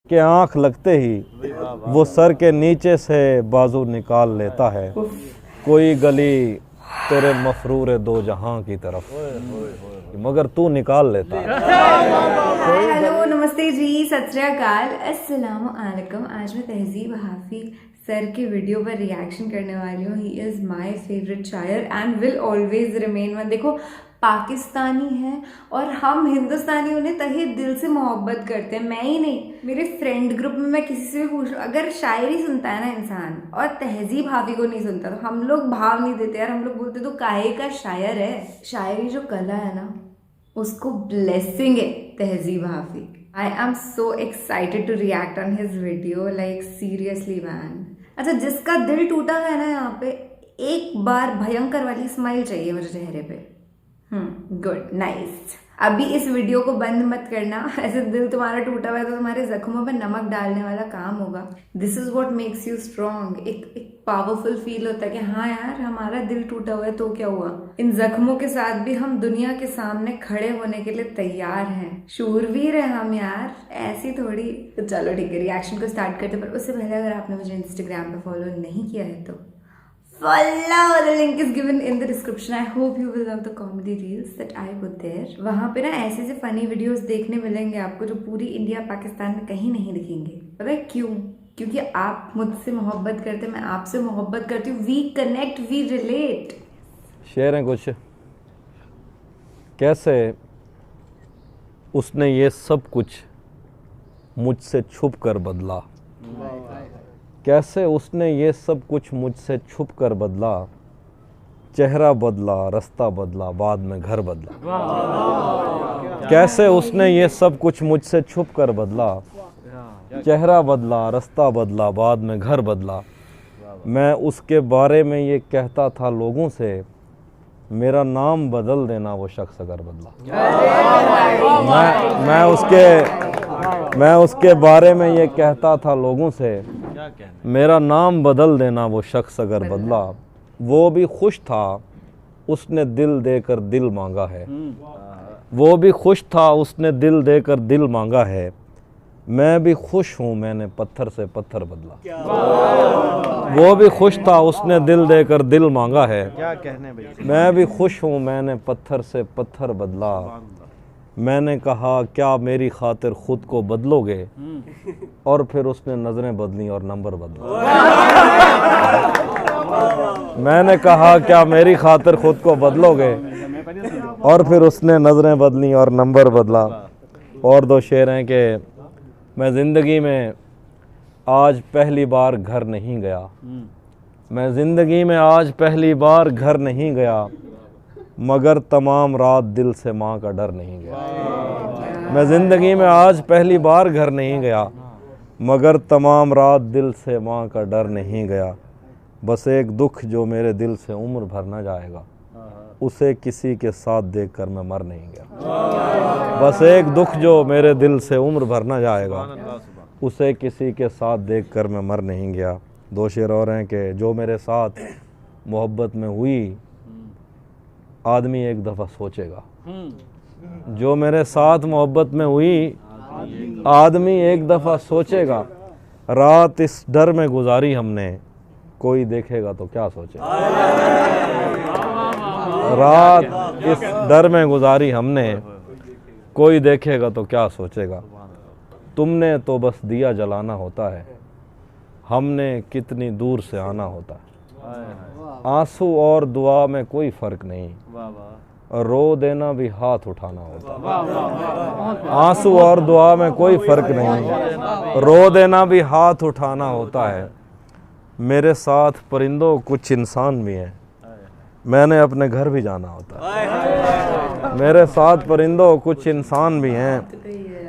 कि आंख लगते ही वो सर के नीचे से बाजू निकाल लेता है। कोई गली तेरे मफरूर दो जहां की तरफ, मगर तू निकाल लेता है। हेलो, नमस्ते जी, सत श्री अकाल, अस्सलाम वालेकुम। आज मैं तहजीब हाफिज सर के वीडियो पर रिएक्शन करने वाली हूँ। ही इज़ माय फेवरेट शायर and will always remain one. देखो, पाकिस्तानी है और हम हिंदुस्तानी उन्हें तहे दिल से मोहब्बत करते हैं। मैं ही नहीं, मेरे फ्रेंड ग्रुप में मैं किसी से भी पूछ लूँ, अगर शायरी सुनता है ना इंसान और तहजीब हाफी को नहीं सुनता तो हम लोग भाव नहीं देते यार। हम लोग बोलते तो काहे का शायर है। शायरी जो कला है ना, उसको ब्लेसिंग है Tehzeeb Hafi. I am so excited to react on his video, like seriously man. अच्छा, जिसका दिल टूटा है ना, यहाँ पे एक बार भयंकर वाली स्माइल चाहिए मुझे चेहरे पे। Good, nice. अभी इस वीडियो को बंद मत करना। ऐसे दिल तुम्हारा टूटा हुआ है तो तुम्हारे जख्मों पर नमक डालने वाला काम होगा। This is what makes you strong. एक पावरफुल फील होता है कि हाँ यार, हमारा दिल टूटा हुआ है तो क्या हुआ, इन जख्मों के साथ भी हम दुनिया के सामने खड़े होने के लिए तैयार हैं। शूरवीर है हम यार, ऐसी थोड़ी। तो चलो ठीक है, रिएक्शन को स्टार्ट करते। पर उससे पहले अगर आपने मुझे इंस्टाग्राम पे फॉलो नहीं किया है तो follow, the link is given in the description. I hope you will love the comedy reels that I put there. वहाँ पे ना ऐसे से फनी वीडियोस देखने मिलेंगे आपको जो पूरी इंडिया पाकिस्तान में कहीं नहीं दिखेंगे। पता है क्यों? क्योंकि आप मुझसे मोहब्बत करते, मैं आपसे मोहब्बत करती हूँ। We connect, we relate. शेर हैं कुछ। कैसे उसने ये सब कुछ मुझसे छुप कर बदला, कैसे उसने ये सब कुछ मुझसे छुप कर बदला। चेहरा बदला, रास्ता बदला, बाद में घर बदला। कैसे उसने ये सब कुछ मुझसे छुप कर बदला। चेहरा बदला, रास्ता बदला, बाद में घर बदला। मैं उसके बारे में ये कहता था लोगों से, मेरा नाम बदल देना वो शख्स अगर बदला। मैं उसके बारे में ये कहता था लोगों से, मेरा नाम बदल देना वो शख्स अगर बदला। वो भी खुश था, उसने दिल देकर दिल मांगा है। वो भी खुश था, उसने दिल देकर दिल मांगा है। मैं भी खुश हूँ, मैंने पत्थर से पत्थर बदला। वो भी खुश था, उसने दिल देकर दिल मांगा है। क्या कहने भाई? मैं भी खुश हूँ, मैंने पत्थर से पत्थर बदला। मैंने कहा क्या मेरी खातिर खुद को बदलोगे, और फिर उसने नजरें बदली और नंबर बदला। मैंने कहा क्या मेरी खातिर खुद को बदलोगे, और फिर उसने नजरें बदली और नंबर बदला। और दो शेर हैं कि मैं ज़िंदगी में आज पहली बार घर नहीं गया। मैं ज़िंदगी में आज पहली बार घर नहीं गया, मगर तमाम रात दिल से माँ का डर नहीं गया। मैं ज़िंदगी में आज पहली बार घर नहीं गया, मगर तमाम रात दिल से माँ का डर नहीं गया। बस एक दुख जो मेरे दिल से उम्र भर न जाएगा, उसे किसी के साथ देखकर मैं मर नहीं गया। बस एक दुख जो मेरे दिल से उम्र भर न जाएगा, उसे किसी के साथ देखकर मैं मर नहीं गया। दो शेर और हैं कि जो मेरे साथ मोहब्बत में हुई, आदमी एक दफ़ा सोचेगा। जो मेरे साथ मोहब्बत में हुई, आदमी एक दफ़ा सोचेगा। रात इस डर में गुजारी हमने, कोई देखेगा तो क्या सोचेगा। रात इस डर में गुजारी हमने, कोई देखेगा तो क्या सोचेगा। तुमने तो बस दिया जलाना होता है, हमने कितनी दूर से आना होता है। आंसू और दुआ में कोई फ़र्क नहीं, रो देना भी हाथ उठाना होता है। आंसू और दुआ में कोई फ़र्क नहीं, रो देना भी हाथ उठाना होता है। मेरे साथ परिंदों कुछ इंसान भी हैं, मैंने अपने घर भी जाना होता है। मेरे साथ परिंदों कुछ इंसान भी हैं,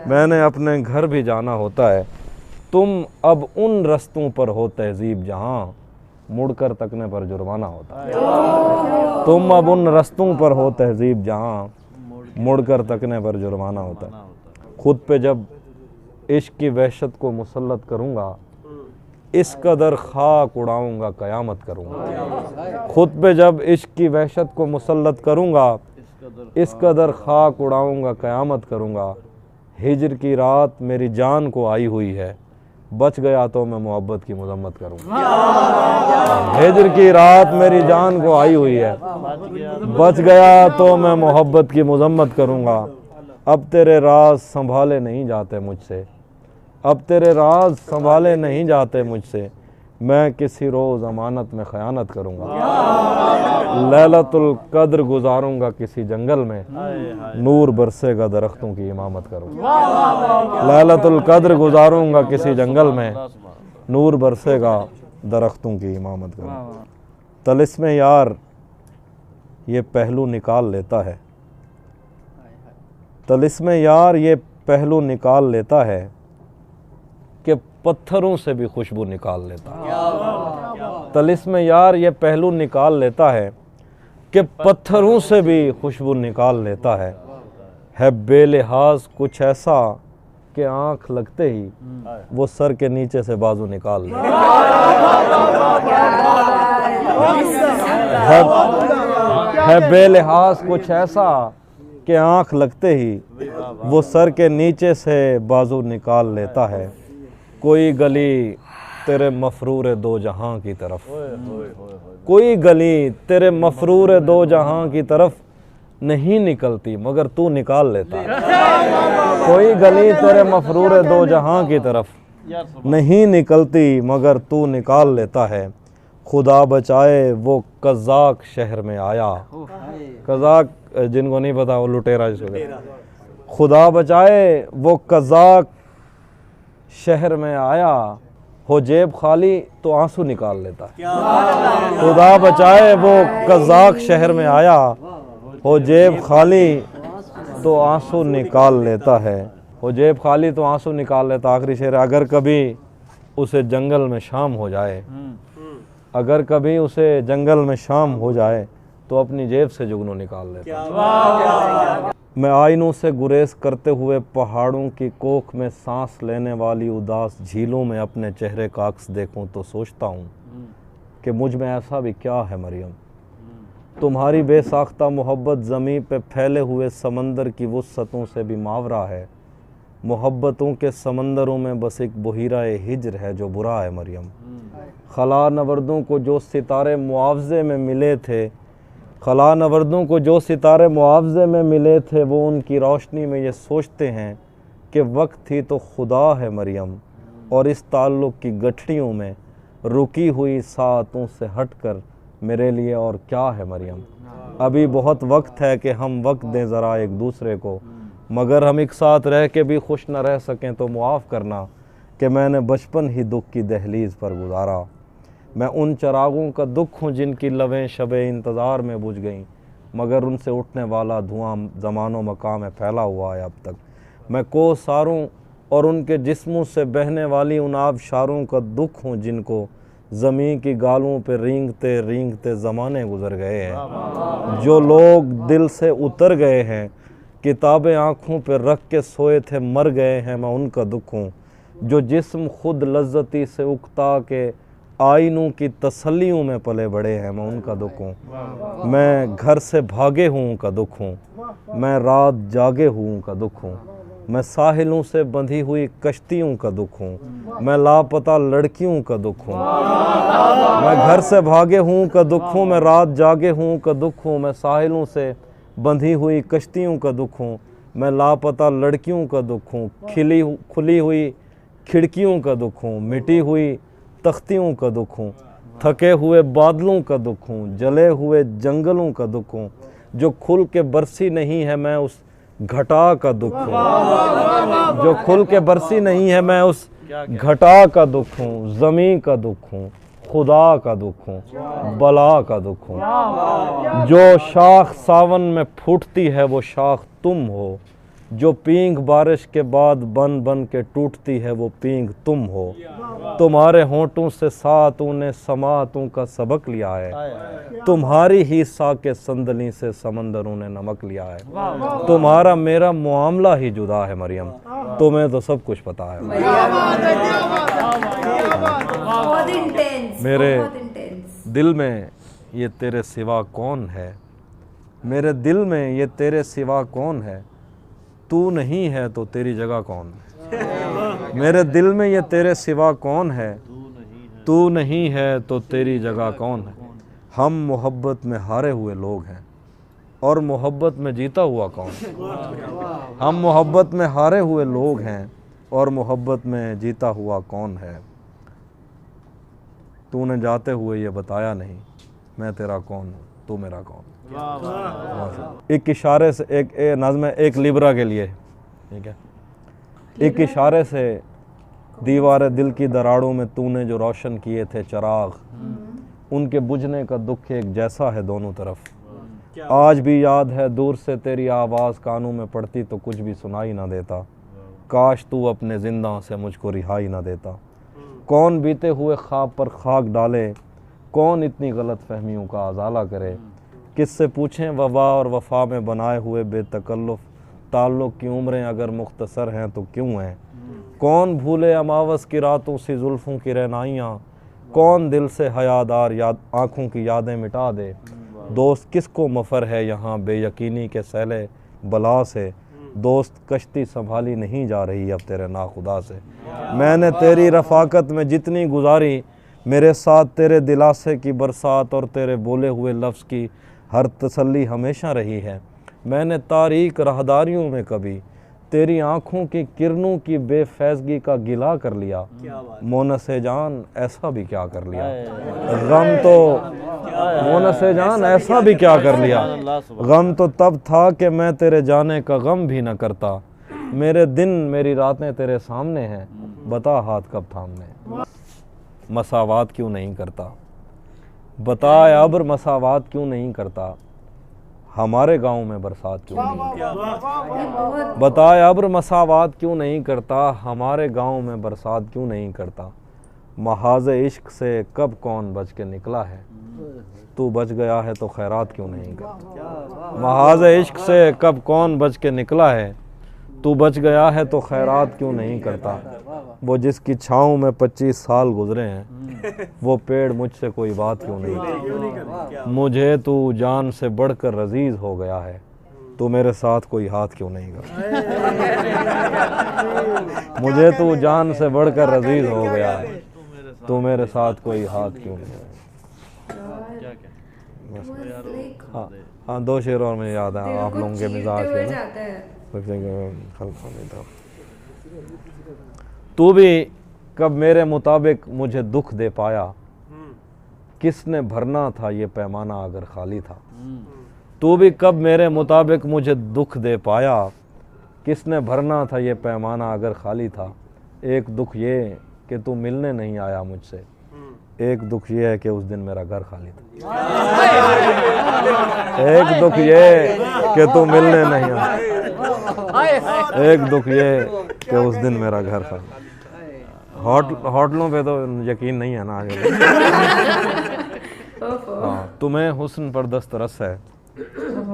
मैंने अपने घर भी जाना होता है। तुम अब उन रस्तों पर हो तहजीब जहाँ मुड़कर तकने पर जुर्माना होता है। तुम अब उन रस्तों पर हो तहजीब जहाँ मुड़कर तकने पर जुर्माना होता है। खुद पे जब इश्क की वहशत को मुसल्लत करूँगा, इस कदर खाक उड़ाऊँगा क़यामत करूँगा। खुद पे जब इश्क की वहशत को मुसल्लत करूँगा, इस कदर खाक उड़ाऊँगा क़यामत करूँगा। हिजर की रात मेरी जान को आई हुई है, बच गया तो मैं मोहब्बत की मजम्मत करूँगा। हिजर की रात मेरी जान को आई हुई है, बच गया तो मैं मोहब्बत की मजम्मत करूँगा। अब तेरे राज संभाले नहीं जाते मुझसे, अब तेरे राज संभाले नहीं जाते मुझसे, मैं किसी रोज़ अमानत में ख़यानत करूँगा। लैलतुल कद्र गुजारूँगा किसी जंगल में, नूर बरसेगा दरख्तों की इमामत करूँगा। लैलतुल कद्र गुजारूँगा किसी जंगल में, नूर बरसेगा दरख्तों की इमामत करूँगा। तलिस्म यार ये पहलू निकाल लेता है, तलिस्म यार ये पहलू निकाल लेता है कि पत्थरों से भी खुशबू निकाल लेता है। तलिस्म यार ये पहलू निकाल लेता है कि पत्थरों से भी खुशबू निकाल लेता है बेलिहाज कुछ ऐसा कि आंख लगते ही वो सर के नीचे से बाजू निकाल लेता है बेलिहाज कुछ ऐसा कि आंख लगते ही वो सर के नीचे से बाजू निकाल लेता है। कोई गली तेरे मफरूर दो जहां की तरफ, कोई गली तेरे मफरूर दो जहां की तरफ नहीं निकलती मगर तू निकाल लेता है। कोई गली तेरे मफरूर दो जहां की तरफ नहीं निकलती मगर तू निकाल लेता है। खुदा बचाए वो कज़ाक शहर में आया, कज़ाक जिनको नहीं पता वो लुटेरा जिसको कहते हैं। खुदा बचाए वो कज़ाक शहर में आया, हो जेब खाली तो आंसू निकाल लेता है। खुदा बचाए वो कज़ाक शहर में आया, हो जेब खाली तो आंसू निकाल लेता है। हो जेब खाली तो आंसू निकाल लेता। आखिरी शेर, अगर कभी उसे जंगल में शाम हो जाए, अगर कभी उसे जंगल में शाम हो जाए तो अपनी जेब से जुगनू निकाल लेता। मैं आईनों से गुरेज करते हुए पहाड़ों की कोख में सांस लेने वाली उदास झीलों में अपने चेहरे का अक्स देखूं तो सोचता हूँ कि मुझ में ऐसा भी क्या है मरियम। तुम्हारी बेसाख्ता मोहब्बत ज़मीं पे फैले हुए समंदर की वुस्सतों से भी मावरा है। मोहब्बतों के समंदरों में बस एक बुहीरा हिज्र है जो बुरा है मरियम। खला नवरदों को जो सितारे मुआवजे में मिले थे, खला नवरदों को जो सितारे मुआवजे में मिले थे, वो उनकी रोशनी में ये सोचते हैं कि वक्त ही तो खुदा है मरियम। और इस ताल्लुक़ की गठड़ियों में रुकी हुई सातों से हटकर मेरे लिए और क्या है मरियम। अभी बहुत वक्त है कि हम वक्त दें ज़रा एक दूसरे को, मगर हम एक साथ रह के भी खुश न रह सकें तो मुआफ़ करना कि मैंने बचपन ही दुख की दहलीज़ पर गुजारा। मैं उन चरागों का दुख हूँ जिनकी लवें शबे इंतज़ार में बुझ गईं, मगर उनसे उठने वाला धुआं ज़मानो मकाम में फैला हुआ है अब तक। मैं कोसारों और उनके जिस्मों से बहने वाली उन आबशारों का दुख हूँ जिनको ज़मीं की गालों पे रेंगते रेंगते ज़माने गुज़र गए हैं। जो लोग दिल से उतर गए हैं, किताबें आँखों पे रख के सोए थे मर गए हैं, मैं उनका दुख हूँ। जो जिस्म खुद लज्जती से उकता के आइनों की तसल्लियों में पले बड़े हैं, मैं उनका दुख हूँ। मैं घर से भागे हूँ उनका दुख हूँ, मैं रात जागे हूँ उनका दुख हूँ। मैं साहिलों से बंधी हुई कश्तियों का दुख हूँ, मैं लापता लड़कियों का दुख हूँ। मैं घर से भागे हूँ का दुख हूँ, मैं रात जागे हूँ का दुख हूँ। मैं साहिलों से बंधी हुई कश्तियों का दुख हूँ, मैं लापता लड़कियों का दुख हूँ। खुली हुई खिड़कियों का दुख हूँ, मिटी हुई तख्तियों का दुख हूँ। थके हुए बादलों का दुख हूँ, जले हुए जंगलों का दुख हूँ। जो खुल के बरसी नहीं है मैं उस घटा का दुख हूँ। जो खुल के बरसी नहीं है मैं उस घटा का दुख हूँ। ज़मीं का दुख हूँ, खुदा का दुख हूँ, बला का दुख हूँ। जो शाख सावन में फूटती है वो शाख तुम हो, जो पींग बारिश के बाद बन बन के टूटती है वो पींग तुम हो। तुम्हारे होंठों से सातों ने समातों का सबक लिया है, तुम्हारी ही साके संदली से समंदरों ने नमक लिया है। तुम्हारा मेरा मामला ही जुदा है मरियम, तुम्हें तो सब कुछ पता है। मेरे दिल में ये तेरे सिवा कौन है, मेरे दिल में ये तेरे सिवा कौन है। तू नहीं है तो तेरी जगह कौन है। मेरे दिल में ये तेरे सिवा कौन है, तू नहीं है तो तेरी जगह कौन है। हम मोहब्बत में हारे हुए लोग हैं और मोहब्बत में जीता हुआ कौन है। हम मोहब्बत में हारे हुए लोग हैं और मोहब्बत में जीता हुआ कौन है। तूने जाते हुए ये बताया नहीं, मैं तेरा कौन हूँ, तू मेरा कौन। एक इशारे से एक नज़्म है एक लिब्रा के लिए, ठीक है। एक इशारे से दीवार दिल की दरारों में तूने जो रोशन किए थे चिराग, उनके बुझने का दुख एक जैसा है दोनों तरफ। आज भी याद है दूर से तेरी आवाज़ कानों में पड़ती तो कुछ भी सुनाई ना देता। काश तू अपने जिंदा से मुझको रिहाई ना देता। कौन बीते हुए ख्वाब पर खाक डाले, कौन इतनी गलत फहमियों का अजाला करे। किससे पूछें वफा और वफा में बनाए हुए बेतकल्लुफ़ ताल्लुक़ की उम्रें अगर मुख्तसर हैं तो क्यों हैं। कौन भूले अमावस की रातों से जुल्फ़ों की रहनाइयाँ, कौन दिल से हयादार याद आँखों की यादें मिटा दे। दोस्त किसको मफ़र है यहाँ बेयकीनी के सैले बला से। दोस्त कश्ती संभाली नहीं जा रही अब तेरे नाखुदा से। मैंने तेरी रफ़ाकत में जितनी गुजारी, मेरे साथ तेरे दिलासे की बरसात और तेरे बोले हुए लफ्ज़ की हर तसल्ली हमेशा रही है। मैंने तारीक राहदारियों में कभी तेरी आँखों की किरणों की बेफैज़गी का गिला कर लिया। मोनसे जान ऐसा भी क्या कर लिया, गम तो मोनसे जान ऐसा भी क्या कर लिया। गम तो तब था कि मैं तेरे जाने का गम भी न करता। मेरे दिन मेरी रातें तेरे सामने हैं, बता हाथ कब थामने। मसावात क्यों नहीं करता, बता अब्र मसावात क्यों नहीं करता। हमारे गांव में बरसात क्यों नहीं करता। बता अब्र मसावात क्यों नहीं करता, हमारे गांव में बरसात क्यों नहीं करता। महाज इश्क से कब कौन बच के निकला है, तू बच गया है तो खैरात क्यों नहीं करता। महाज इश्क से कब कौन बच के निकला है, तू बच गया है तो खैरात क्यों नहीं करता। वो जिसकी छाँव में 25 साल गुजरे हैं, वो पेड़ मुझसे कोई बात क्यों नहीं करता। मुझे तू जान से बढ़कर अजीज हो गया है, तू मेरे साथ कोई हाथ क्यों नहीं करता। मुझे तू जान से बढ़कर अजीज हो गया है, तू मेरे साथ कोई हाथ क्यों नहीं करता। हाँ हाँ, 2 शेर और मुझे याद है आप लोगों के मिजाज के ना। तू भी कब मेरे मुताबिक मुझे दुख दे पाया, किसने भरना था ये पैमाना अगर खाली था। तू भी कब मेरे मुताबिक मुझे दुख दे पाया, किसने भरना था ये पैमाना अगर खाली था। एक दुख ये कि तू मिलने नहीं आया मुझसे, एक दुख ये है कि उस दिन मेरा घर खाली था। एक दुख ये कि तू मिलने नहीं आया, एक दुख ये कि उस दिन मेरा घर खाली। होटलों पे तो यकीन नहीं है ना आगे। हाँ, तुम्हें हुस्न पर दस्तरस है,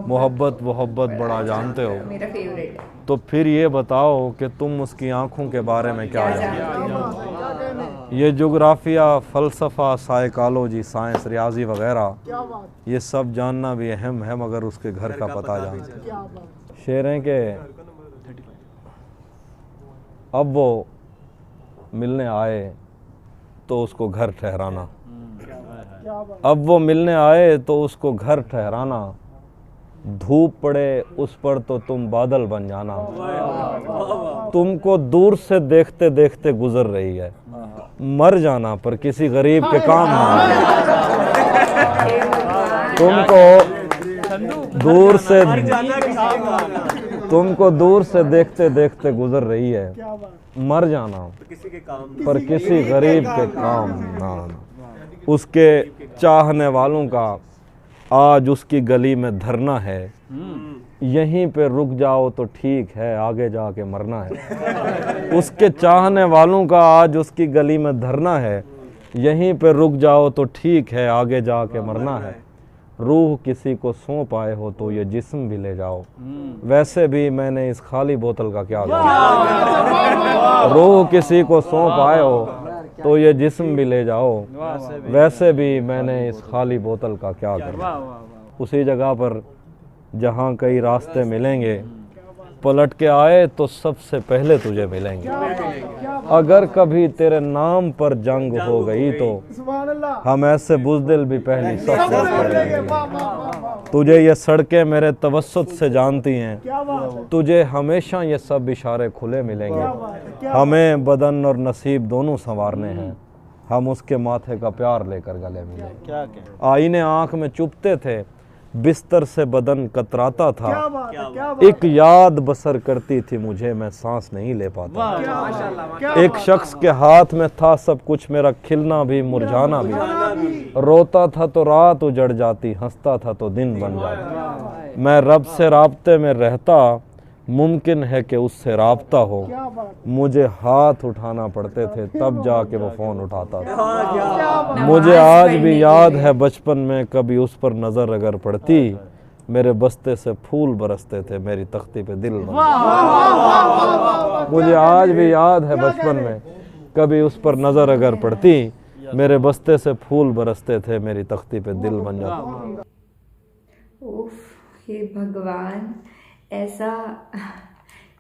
मोहब्बत बड़ा जानते हो, मेरा फेवरेट। तो फिर ये बताओ कि तुम उसकी आंखों के बारे में क्या जानते हो। ये जोग्राफिया, फ़लसफ़ा, साइकोलॉजी, साइंस, रियाजी वगैरह, ये सब जानना भी अहम है मगर उसके घर का पता जानते। शेर हैं कि अब वो मिलने आए तो उसको घर ठहराना, अब वो मिलने आए तो उसको घर ठहराना। धूप पड़े उस पर तो तुम बादल बन जाना, तुमको दूर से देखते देखते गुजर रही है। मर जाना पर किसी गरीब के काम ना आए। तुमको दूर से देखते देखते गुजर रही है, मर जाना पर किसी गरीब के काम ना आना। उसके चाहने वालों का आज उसकी गली में धरना है, यहीं पे रुक जाओ तो ठीक है, आगे जाके मरना है। उसके चाहने वालों का आज उसकी गली में धरना है, यहीं पे रुक जाओ तो ठीक है, आगे जाके मरना है। रूह किसी को सौंप आए हो तो ये जिस्म भी ले जाओ, वैसे भी मैंने इस खाली बोतल का क्या करना। रूह किसी को सौंप आए हो तो ये जिस्म भी ले जाओ, वैसे भी मैंने इस खाली बोतल का क्या करना। उसी जगह पर जहाँ कई रास्ते मिलेंगे, पलट के आए तो सबसे पहले तुझे मिलेंगे। अगर कभी तेरे नाम पर जंग हो गई तो हम ऐसे बुज़दिल भी पहली सफ में खड़े रहेंगे। तुझे ये सड़कें मेरे तवस्सुत से जानती हैं, तुझे हमेशा ये सब इशारे खुले मिलेंगे। हमें बदन और नसीब दोनों संवारने हैं, हम उसके माथे का प्यार लेकर गले मिले। आईने आंख में चुभते थे, बिस्तर से बदन कतराता था, एक याद बसर करती थी मुझे, मैं सांस नहीं ले पाता। एक शख्स के हाथ में था सब कुछ, मेरा खिलना भी मुरझाना भी। रोता था तो रात उजड़ जाती, हंसता था तो दिन बन जाता। मैं रब से राब्ते में रहता, मुमकिन है कि उससे राब्ता हो। मुझे हाथ उठाना पड़ते थे तब जाके वो फ़ोन उठाता था। मुझे आज भी याद है बचपन में कभी उस पर नज़र अगर पड़ती, मेरे बस्ते से फूल बरसते थे, मेरी तख्ती पे दिल बन जाता। मुझे आज भी याद है बचपन में कभी उस पर नज़र अगर पड़ती, मेरे बस्ते से फूल बरसते थे, मेरी तख्ती पे दिल बन जाता। उफ, हे भगवान, ऐसा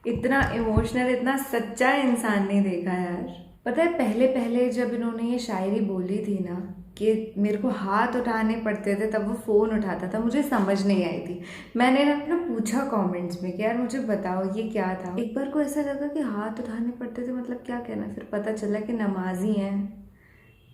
इतना इमोशनल, इतना सच्चा इंसान नहीं देखा यार। पता है पहले पहले जब इन्होंने ये शायरी बोली थी ना कि मेरे को हाथ उठाने पड़ते थे तब वो फ़ोन उठाता था, मुझे समझ नहीं आई थी। मैंने ना पूछा कमेंट्स में कि यार मुझे बताओ ये क्या था। एक बार को ऐसा लगा कि हाथ उठाने पड़ते थे मतलब क्या कहना, फिर पता चला कि नमाजी हैं,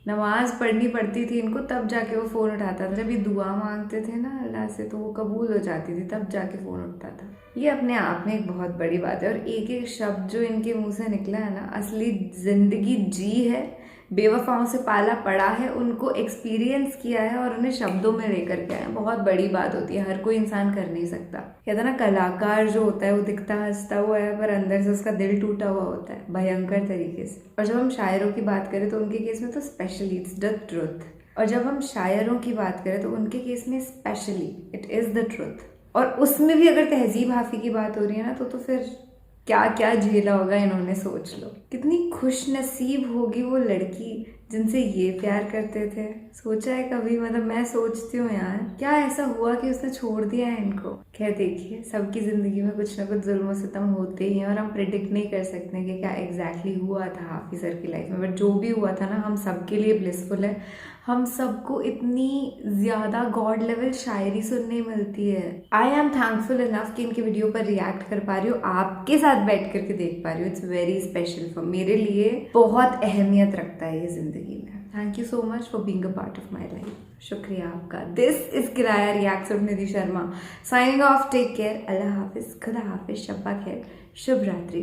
नमाज पढ़नी पड़ती थी इनको तब जाके वो फ़ोन उठाता था। जब ये दुआ मांगते थे ना अल्लाह से तो वो कबूल हो जाती थी, तब जाके फ़ोन उठता था। ये अपने आप में एक बहुत बड़ी बात है। और एक एक शब्द जो इनके मुंह से निकला है ना, असली ज़िंदगी जी है, बेवफाओं से पाला पड़ा है, उनको एक्सपीरियंस किया है और उन्हें शब्दों में लेकर के आए। बहुत बड़ी बात होती है, हर कोई इंसान कर नहीं सकता। कहता है ना कलाकार जो होता है वो दिखता हंसता हुआ है पर अंदर से उसका दिल टूटा हुआ होता है भयंकर तरीके से। और जब हम शायरों की बात करें तो उनके केस में तो स्पेशली इट्स द ट्रुथ। और जब हम शायरों की बात करें तो उनके केस में specially it is the truth. और उसमें भी अगर तहजीब हाफी की बात हो रही है ना तो फिर क्या क्या झेला होगा इन्होंने, सोच लो। कितनी खुश नसीब होगी वो लड़की जिनसे ये प्यार करते थे। सोचा है कभी, मतलब मैं सोचती हूँ यार क्या ऐसा हुआ कि उसने छोड़ दिया है इनको। खैर देखिए, सबकी ज़िंदगी में कुछ ना कुछ जुल्म सितम होते ही हैं और हम प्रिडिक्ट नहीं कर सकते कि क्या एग्जैक्टली हुआ था हाफिज सर की लाइफ में। बट जो भी हुआ था ना हम सबके लिए ब्लिसफुल है। हम सबको इतनी ज़्यादा गॉड लेवल शायरी सुनने मिलती है। आई एम थैंकफुल इनफ कि इनकी वीडियो पर रिएक्ट कर पा रही हूँ, आपके साथ बैठ करके देख पा रही हूँ। इट्स वेरी स्पेशल फॉर मेरे लिए, बहुत अहमियत रखता है ये ज़िंदगी में। Thank you so much for being a part of my life. शुक्रिया आपका। दिस इज किराया reacts with Nidhi Sharma. Signing off, take care, Allah हाफिज, खुदा हाफिज, शब्बा खैर, शुभ रात्रि।